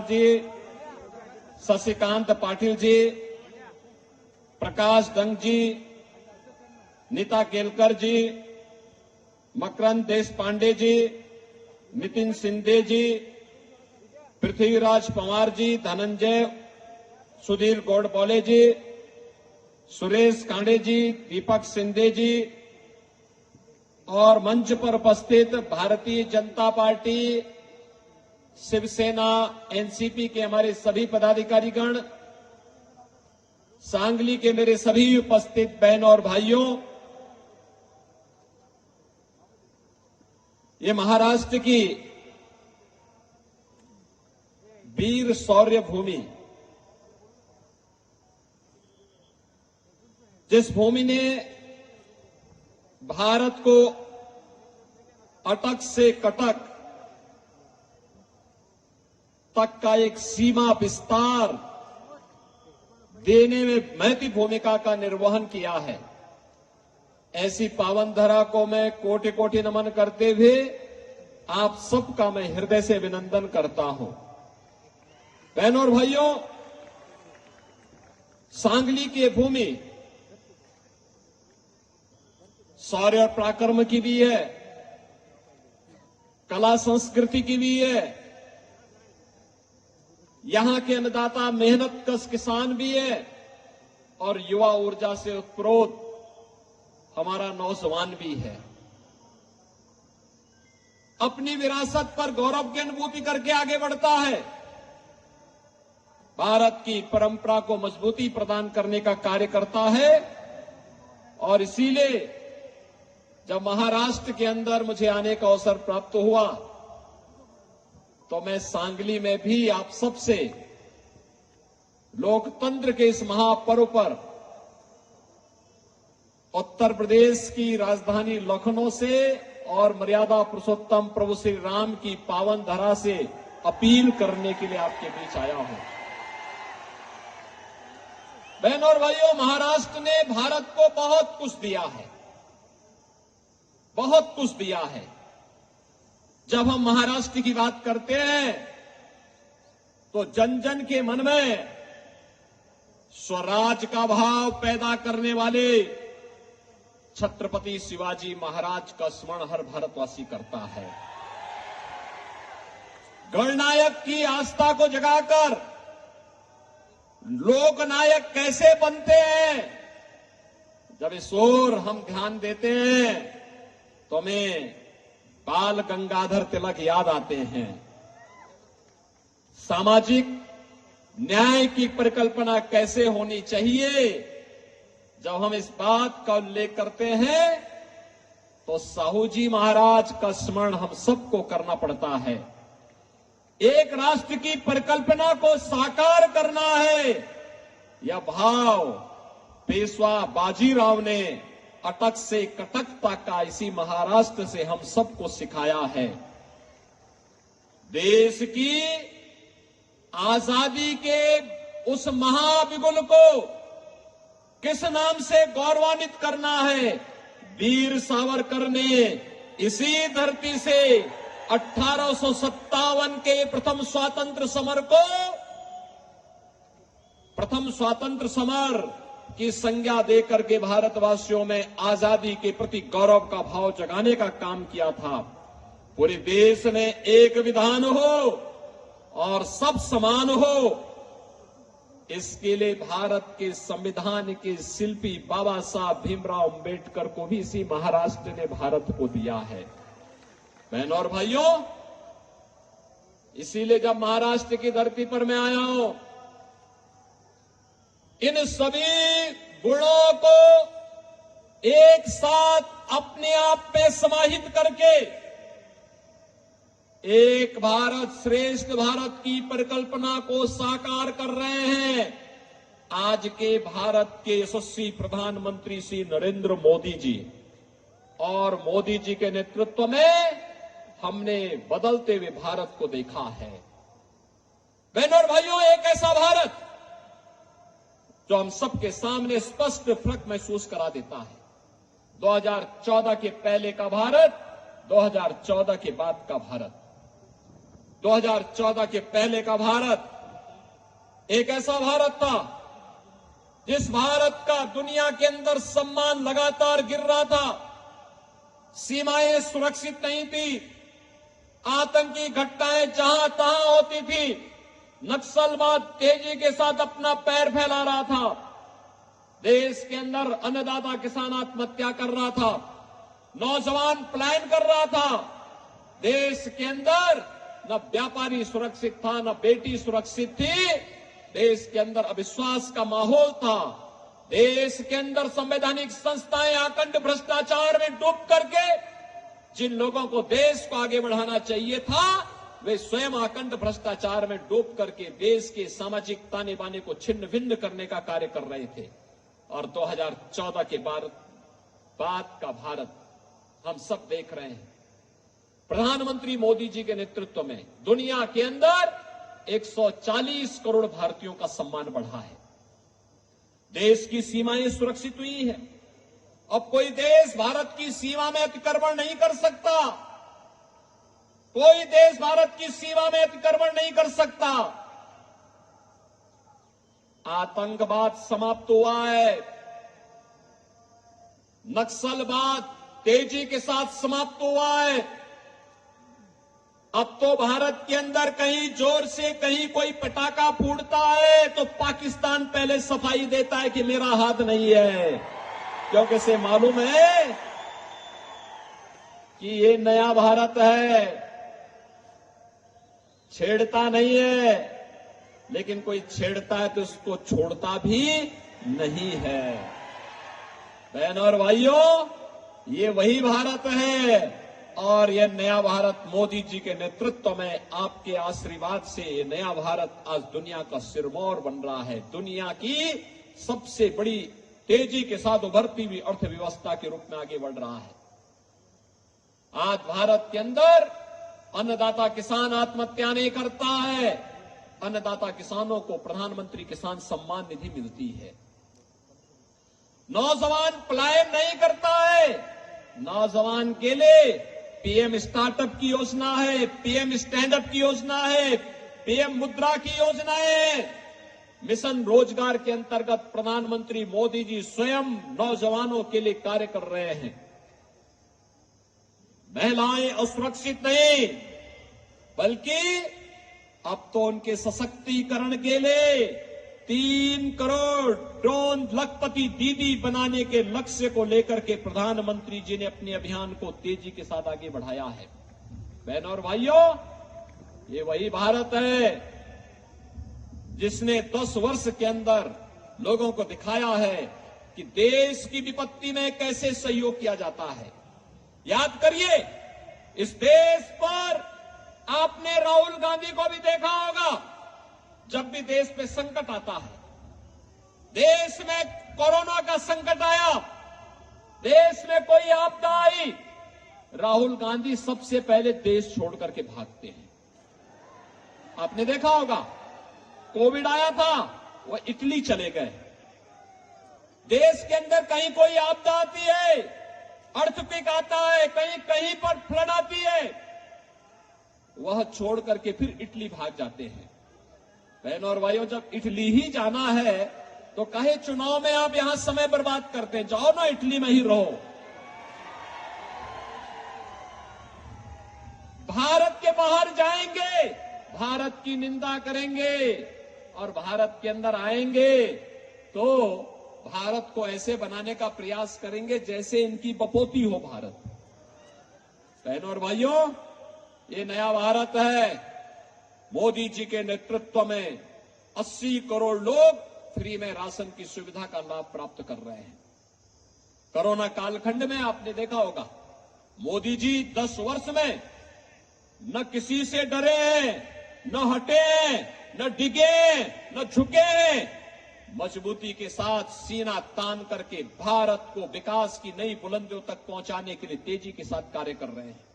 जी, शशिकांत पाटिल जी, प्रकाश डंग जी, नीता केलकर जी, मकरंद देशपांडे जी, नितिन शिंदे जी, पृथ्वीराज पंवार जी, धनंजय सुधीर गौडबोले जी, सुरेश कांडे जी, दीपक शिंदे जी और मंच पर उपस्थित भारतीय जनता पार्टी, शिवसेना, एनसीपी के हमारे सभी पदाधिकारीगण, सांगली के मेरे सभी उपस्थित बहन और भाइयों, ये महाराष्ट्र की वीर शौर्य भूमि, जिस भूमि ने भारत को अटक से कटक तक का एक सीमा विस्तार देने में महती भूमिका का निर्वहन किया है, ऐसी पावन धरा को मैं कोटि कोटि नमन करते हुए आप सबका मैं हृदय से अभिनंदन करता हूं। बहनों और भाइयों, सांगली की भूमि शौर्य और पराक्रम की भी है, कला संस्कृति की भी है, यहां के अन्नदाता मेहनत कश किसान भी है और युवा ऊर्जा से उत्प्रोत हमारा नौजवान भी है। अपनी विरासत पर गौरव की अनुभूति करके आगे बढ़ता है, भारत की परंपरा को मजबूती प्रदान करने का कार्य करता है। और इसीलिए जब महाराष्ट्र के अंदर मुझे आने का अवसर प्राप्त हुआ तो मैं सांगली में भी आप सबसे लोकतंत्र के इस महापर्व पर उत्तर प्रदेश की राजधानी लखनऊ से और मर्यादा पुरुषोत्तम प्रभु श्री राम की पावन धरा से अपील करने के लिए आपके बीच आया हूं। बहनों और भाइयों, महाराष्ट्र ने भारत को बहुत कुछ दिया है, बहुत कुछ दिया है। जब हम महाराष्ट्र की बात करते हैं तो जन जन के मन में स्वराज का भाव पैदा करने वाले छत्रपति शिवाजी महाराज का स्मरण हर भारतवासी करता है। गणनायक की आस्था को जगाकर लोकनायक कैसे बनते हैं, जब इस ओर हम ध्यान देते हैं तो हमें बाल गंगाधर तिलक याद आते हैं। सामाजिक न्याय की परिकल्पना कैसे होनी चाहिए, जब हम इस बात का उल्लेख करते हैं तो साहू जी महाराज का स्मरण हम सबको करना पड़ता है। एक राष्ट्र की परिकल्पना को साकार करना है, यह भाव पेशवा बाजीराव ने अटक से कटक तक का इसी महाराष्ट्र से हम सबको सिखाया है। देश की आजादी के उस महाबिगुल को किस नाम से गौरवान्वित करना है, वीर सावरकर ने इसी धरती से 1857 के प्रथम स्वातंत्र समर की संज्ञा देकर के भारतवासियों में आजादी के प्रति गौरव का भाव जगाने का काम किया था। पूरे देश में एक विधान हो और सब समान हो, इसके लिए भारत के संविधान के शिल्पी बाबा साहब भीमराव अंबेडकर को भी इसी महाराष्ट्र ने भारत को दिया है। बहनों और भाइयों, इसीलिए जब महाराष्ट्र की धरती पर मैं आया हूं, इन सभी गुणों को एक साथ अपने आप में समाहित करके एक भारत श्रेष्ठ भारत की परिकल्पना को साकार कर रहे हैं आज के भारत के यशस्वी प्रधानमंत्री श्री नरेंद्र मोदी जी। और मोदी जी के नेतृत्व में हमने बदलते हुए भारत को देखा है। बहनों और भाइयों, एक ऐसा भारत जो हम सबके सामने स्पष्ट फर्क महसूस करा देता है। 2014 के पहले का भारत, 2014 के बाद का भारत। 2014 के पहले का भारत एक ऐसा भारत था जिस भारत का दुनिया के अंदर सम्मान लगातार गिर रहा था, सीमाएं सुरक्षित नहीं थी, आतंकी घटनाएं जहां तहां होती थी, नक्सलवाद तेजी के साथ अपना पैर फैला रहा था, देश के अंदर अन्नदाता किसान आत्महत्या कर रहा था, नौजवान पलायन कर रहा था, देश के अंदर न व्यापारी सुरक्षित था, न बेटी सुरक्षित थी, देश के अंदर अविश्वास का माहौल था, देश के अंदर संवैधानिक संस्थाएं आकंठ भ्रष्टाचार में डूब करके जिन लोगों को देश को आगे बढ़ाना चाहिए था, वे स्वयं आकंठ भ्रष्टाचार में डूब करके देश के सामाजिक ताने बाने को छिन्न भिन्न करने का कार्य कर रहे थे। और 2014 के बाद का भारत हम सब देख रहे हैं। प्रधानमंत्री मोदी जी के नेतृत्व में दुनिया के अंदर 140 करोड़ भारतीयों का सम्मान बढ़ा है, देश की सीमाएं सुरक्षित हुई है। अब कोई देश भारत की सीमा में अतिक्रमण नहीं कर सकता, कोई देश भारत की सीमा में अतिक्रमण नहीं कर सकता। आतंकवाद समाप्त हुआ है, नक्सलवाद तेजी के साथ समाप्त हुआ है। अब तो भारत के अंदर कहीं जोर से कहीं कोई पटाखा फूटता है तो पाकिस्तान पहले सफाई देता है कि मेरा हाथ नहीं है, क्योंकि से मालूम है कि ये नया भारत है, छेड़ता नहीं है, लेकिन कोई छेड़ता है तो उसको छोड़ता भी नहीं है। बहनों और भाइयों, ये वही भारत है और यह नया भारत मोदी जी के नेतृत्व में आपके आशीर्वाद से ये नया भारत आज दुनिया का सिरमौर बन रहा है, दुनिया की सबसे बड़ी तेजी के साथ उभरती हुई अर्थव्यवस्था के रूप में आगे बढ़ रहा है। आज भारत के अंदर अन्नदाता किसान आत्महत्या नहीं करता है, अन्नदाता किसानों को प्रधानमंत्री किसान सम्मान निधि मिलती है। नौजवान पलायन नहीं करता है, नौजवान के लिए पीएम स्टार्टअप की योजना है, पीएम स्टैंड अप की योजना है, पीएम मुद्रा की योजना है। मिशन रोजगार के अंतर्गत प्रधानमंत्री मोदी जी स्वयं नौजवानों के लिए कार्य कर रहे हैं। महिलाएं असुरक्षित नहीं, बल्कि अब तो उनके सशक्तिकरण के लिए 3 करोड़ ड्रोन लखपति दीदी बनाने के लक्ष्य को लेकर के प्रधानमंत्री जी ने अपने अभियान को तेजी के साथ आगे बढ़ाया है। बहनों और भाइयों, ये वही भारत है जिसने 10 वर्ष के अंदर लोगों को दिखाया है कि देश की विपत्ति में कैसे सहयोग किया जाता है। याद करिए, इस देश पर आपने राहुल गांधी को भी देखा होगा। जब भी देश पे संकट आता है, देश में कोरोना का संकट आया, देश में कोई आपदा आई, राहुल गांधी सबसे पहले देश छोड़ करके भागते हैं। आपने देखा होगा, कोविड आया था, वो इटली चले गए। देश के अंदर कहीं कोई आपदा आती है, अर्थक्वेक आता है, कहीं कहीं पर फ्लड आती है, वह छोड़ करके फिर इटली भाग जाते हैं। बहनों और भाइयों, जब इटली ही जाना है तो कहे चुनाव में आप यहां समय बर्बाद करते हैं, जाओ ना इटली में ही रहो। भारत के बाहर जाएंगे, भारत की निंदा करेंगे और भारत के अंदर आएंगे तो भारत को ऐसे बनाने का प्रयास करेंगे जैसे इनकी बपोती हो भारत। बहनों और भाइयों, ये नया भारत है। मोदी जी के नेतृत्व में 80 करोड़ लोग फ्री में राशन की सुविधा का लाभ प्राप्त कर रहे हैं। कोरोना कालखंड में आपने देखा होगा, मोदी जी 10 वर्ष में न किसी से डरे हैं, न हटे हैं, न डिगे, न झुके, मजबूती के साथ सीना तान करके भारत को विकास की नई बुलंदियों तक पहुंचाने के लिए तेजी के साथ कार्य कर रहे हैं।